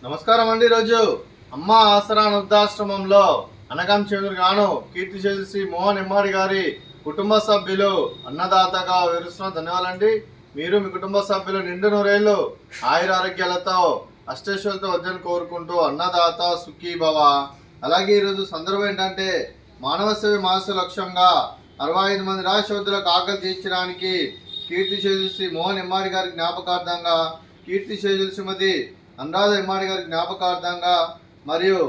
నమస్కారం అండి. ఈరోజు అమ్మ ఆసరా వృద్ధాశ్రమంలో అనగం చెందుగాను కీర్తి చేసి శ్రీ మోహన్ ఎమ్మాడి గారి కుటుంబ సభ్యులు అన్నదాతగా వివరిస్తున్న ధన్యవాదాలండి. మీరు మీ కుటుంబ సభ్యులు నిండు నూరేళ్లు ఆయుర ఆరోగ్యాలతో అష్టైశ్వర్యాలతో వద్దని కోరుకుంటూ అన్నదాత సుఖీ భవ. అలాగే ఈరోజు సందర్భం ఏంటంటే మానవ సేవ మాస లక్ష్యంగా 65 మంది రాష్ట్రవద్దులకు ఆకలి తీర్చడానికి కీర్తి చేసి శ్రీ మోహన్ ఎమ్మాడి గారి జ్ఞాపకార్థంగా కీర్తి చేసి శ్రీమతి అనురాధ ఎమ్మాడి గారి జ్ఞాపకార్థంగా మరియు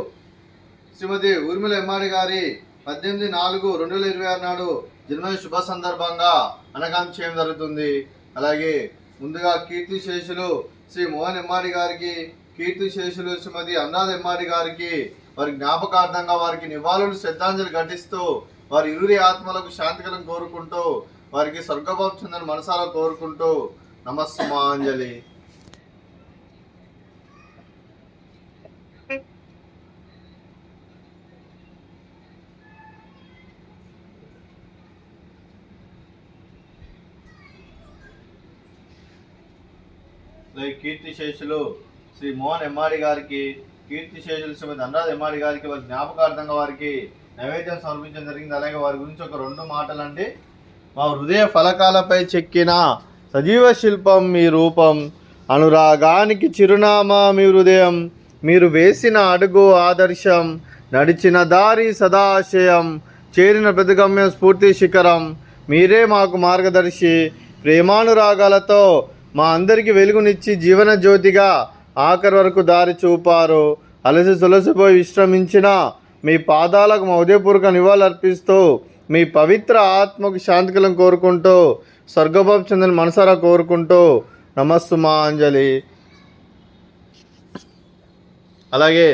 శ్రీమతి ఊర్మిళ ఎమ్మాడి గారి 18/4/2026 నాడు జన్మదిన శుభ సందర్భంగా అనగాం చేయడం జరుగుతుంది. అలాగే ముందుగా కీర్తి శేషులు శ్రీ మోహన్ ఎమ్మాడి గారికి, కీర్తి శేషులు శ్రీమతి అనురాధ ఎమ్మాడి గారికి వారి జ్ఞాపకార్థంగా వారికి నివాళులు శ్రద్ధాంజలి ఘటిస్తూ వారి ఇరువురి ఆత్మలకు శాంతికరం కోరుకుంటూ వారికి స్వర్గభావం చెందని మనసారా కోరుకుంటూ నమస్సుమాంజలి. కీర్తి శేషులు శ్రీ మోహన్ ఎమ్మాడి గారికి, కీర్తి శేషులు శ్రీమతి అనురాధ ఎమ్మాడి గారికి వారి జ్ఞాపకార్థంగా వారికి నైవేద్యం సమర్పించడం జరిగింది. అలాగే వారి గురించి ఒక 2 మాటలండి. మా హృదయ ఫలకాలపై చెక్కిన సజీవ శిల్పం మీ రూపం, అనురాగానికి చిరునామా మీ హృదయం, మీరు వేసిన అడుగు ఆదర్శం, నడిచిన దారి సదాశయం, చేరిన ప్రతిగమ్యం స్ఫూర్తి శిఖరం, మీరే మాకు మార్గదర్శి, ప్రేమానురాగాలతో మా అందరికీ వెలుగునిచ్చి జీవన జ్యోతిగా ఆఖరి వరకు దారి చూపారు. అలసి సొలసిపోయి విశ్రమించిన మీ పాదాలకు మా ఉదయపూర్వక నివాళులర్పిస్తూ మీ పవిత్ర ఆత్మకు శాంతికలం కోరుకుంటూ స్వర్గభావం చెందని మనసారా కోరుకుంటూ నమస్సుమాంజలి. అలాగే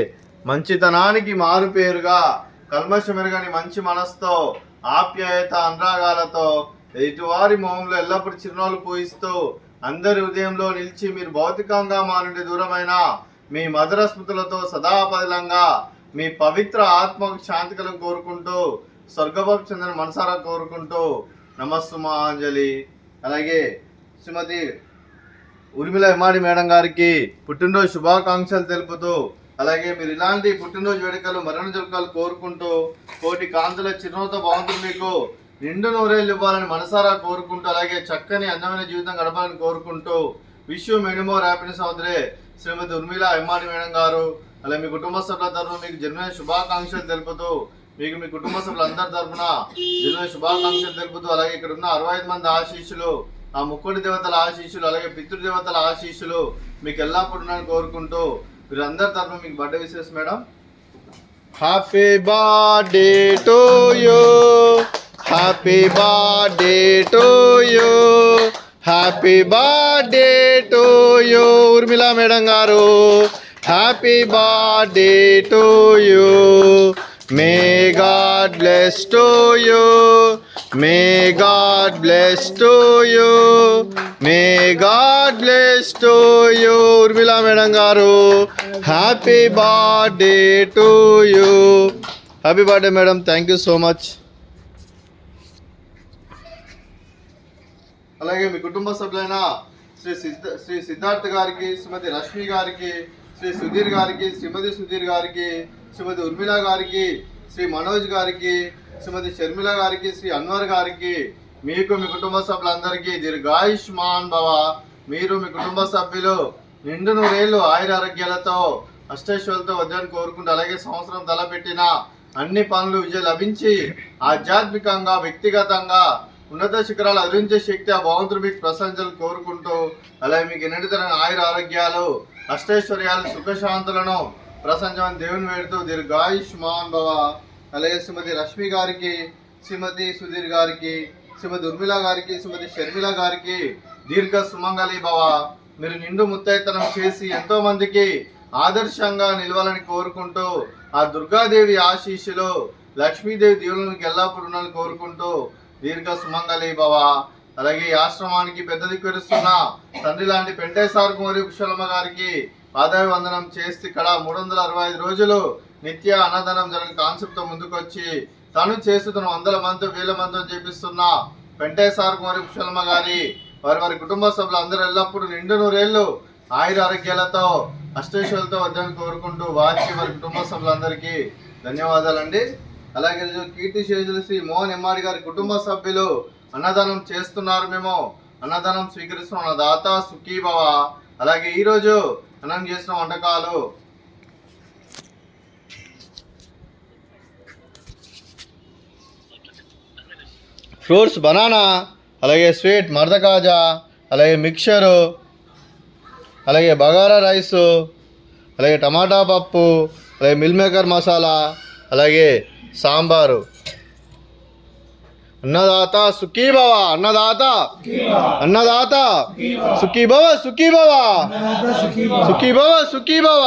మంచితనానికి మారు పేరుగా కల్మషమెరుగని మంచి మనసుతో ఆప్యాయత అనురాగాలతో ఎదుటివారి మొహంలో ఎల్లప్పుడూ చిరునవ్వులు పూయిస్తూ అందరి ఉదయంలో నిలిచి మీరు భౌతికంగా మా నుండి దూరమైన మీ మధుర స్మృతులతో సదాపదిలంగా మీ పవిత్ర ఆత్మకు శాంతికలం కోరుకుంటూ స్వర్గభావం చెందిన మనసారా కోరుకుంటూ నమస్సుమాంజలి. అలాగే శ్రీమతి ఊర్మిళ ఎమ్మాడి మేడం గారికి పుట్టినరోజు శుభాకాంక్షలు తెలుపుతూ, అలాగే మీరు ఇలాంటి పుట్టినరోజు వేడుకలు మరణం జరుపుకోవాలి కోరుకుంటూ కోటి కాంతుల చిరునవ్వుతో బాగుంటుంది మీకు నిండు నూరేళ్ళు ఇవ్వాలని మనసారా కోరుకుంటూ, అలాగే చక్కని అందమైన జీవితం గడపాలని కోరుకుంటూ wish you many more happiness అవుతురే శ్రీమతి ఉర్మిళ ఎమ్మాడి మేడం గారు. అలాగే మీ కుటుంబ సభ్యుల తరఫున మీకు జన్మదిన శుభాకాంక్షలు తెలుపుతూ, మీకు మీ కుటుంబ సభ్యులందరి తరఫున జన్మదిన శుభాకాంక్షలు తెలుపుతూ, అలాగే ఇక్కడ ఉన్న 65 మంది ఆశీస్సులు, ఆ ముక్కోటి దేవతల ఆశీస్సులు, అలాగే పితృదేవతల ఆశీస్సులు మీకు ఎల్లప్పుడూ ఉన్నాయని కోరుకుంటూ వీరందరి తరఫున మీకు birthday wishes madam. Happy birthday to you, happy birthday to you, happy birthday to you Urmila madam గారు. Happy birthday to you, may god bless to you, may god bless to you, may god bless to you Urmila madam గారు. Happy birthday to you. Happy birthday madam, thank you so much. అలాగే మీ కుటుంబ సభ్యులైన శ్రీ సిద్ధార్థ్ గారికి, శ్రీమతి రష్మి గారికి, శ్రీ సుధీర్ గారికి, శ్రీమతి సుధీర్ గారికి, శ్రీమతి ఉర్మిళ గారికి, శ్రీ మనోజ్ గారికి, శ్రీమతి షర్మిల గారికి, శ్రీ అన్వర్ గారికి, మీకు మీ కుటుంబ సభ్యులందరికీ దీర్ఘాయుష్మాన్ భవ. మీరు మీ కుటుంబ సభ్యులు నిండు నూరేళ్ళు ఆయుర ఆరోగ్యాలతో అష్టైశ్వర్యాలతో వద్దని కోరుకుంటూ, అలాగే సంవత్సరం తలపెట్టిన అన్ని పనులు విజయం లభించి ఆధ్యాత్మికంగా వ్యక్తిగతంగా ఉన్నత శిఖరాలు అధిరించే శక్తి ఆ భగవంతుడు మీకు ప్రశంసలు కోరుకుంటూ, అలాగే మీకు ఎన్నటితరమైన ఆయుర ఆరోగ్యాలు అష్టైశ్వర్యాలు సుఖశాంతులను ప్రశంసమని దేవుని వేడుతూ దీర్ఘాయుష్మాన్ భవ. అలాగే శ్రీమతి రష్మి గారికి, శ్రీమతి సుధీర్ గారికి, శ్రీమతి ఉర్మిళ గారికి, శ్రీమతి షర్మిల గారికి దీర్ఘ సుమంగళి భవ. మీరు నిండు ముత్తైతనం చేసి ఎంతో మందికి ఆదర్శంగా నిలవాలని కోరుకుంటూ ఆ దుర్గాదేవి ఆశీస్సులు లక్ష్మీదేవి దేవులను మీకు ఎల్లప్పుడూ ఉండాలని కోరుకుంటూ దీర్ఘ సుమంగళి భవ. అలాగే ఈ ఆశ్రమానికి పెద్ద దిక్కురుస్తున్న తండ్రి లాంటి పెంటేసార్ కుమారి పుష్పలమ్మ గారికి పాదాభి వందనం చేస్తే ఇక్కడ 365 రోజులు నిత్య అన్నదానం జరిగిన కాన్సెప్ట్తో ముందుకొచ్చి తను చేస్తున్న 100 మంది 1000 మందితో చేపిస్తున్న పెంటేసార్ కుమారి పుష్పలమ్మ గారి వారి వారి కుటుంబ సభ్యులు అందరూ ఎల్లప్పుడూ నిండు నూరేళ్లు ఆయుర ఆరోగ్యాలతో అష్టైశ్వర్యాలతో వద్దని కోరుకుంటూ వారికి వారి కుటుంబ సభ్యులందరికీ ధన్యవాదాలండి. అలాగే ఈరోజు కీర్తి శేషులు శ్రీ మోహన్ ఎమ్మాడి గారి కుటుంబ సభ్యులు అన్నదానం చేస్తున్నారు. మేము అన్నదానం స్వీకరిస్తున్న దాత సుఖీభవ. అలాగే ఈరోజు అన్నం చేసిన వంటకాలు ఫ్రూట్స్ బనానా, అలాగే స్వీట్ మర్ద కాజా, అలాగే మిక్చరు, అలాగే బగారా రైసు, అలాగే టమాటా పప్పు, అలాగే మిల్ మేకర్ మసాలా, అలాగే సాంబారు. అన్నదాత సుఖీభవ, అన్నదాత అన్నదాత సుఖీభవ, సుఖీభవ, సుఖీభవ, సుఖీభవ.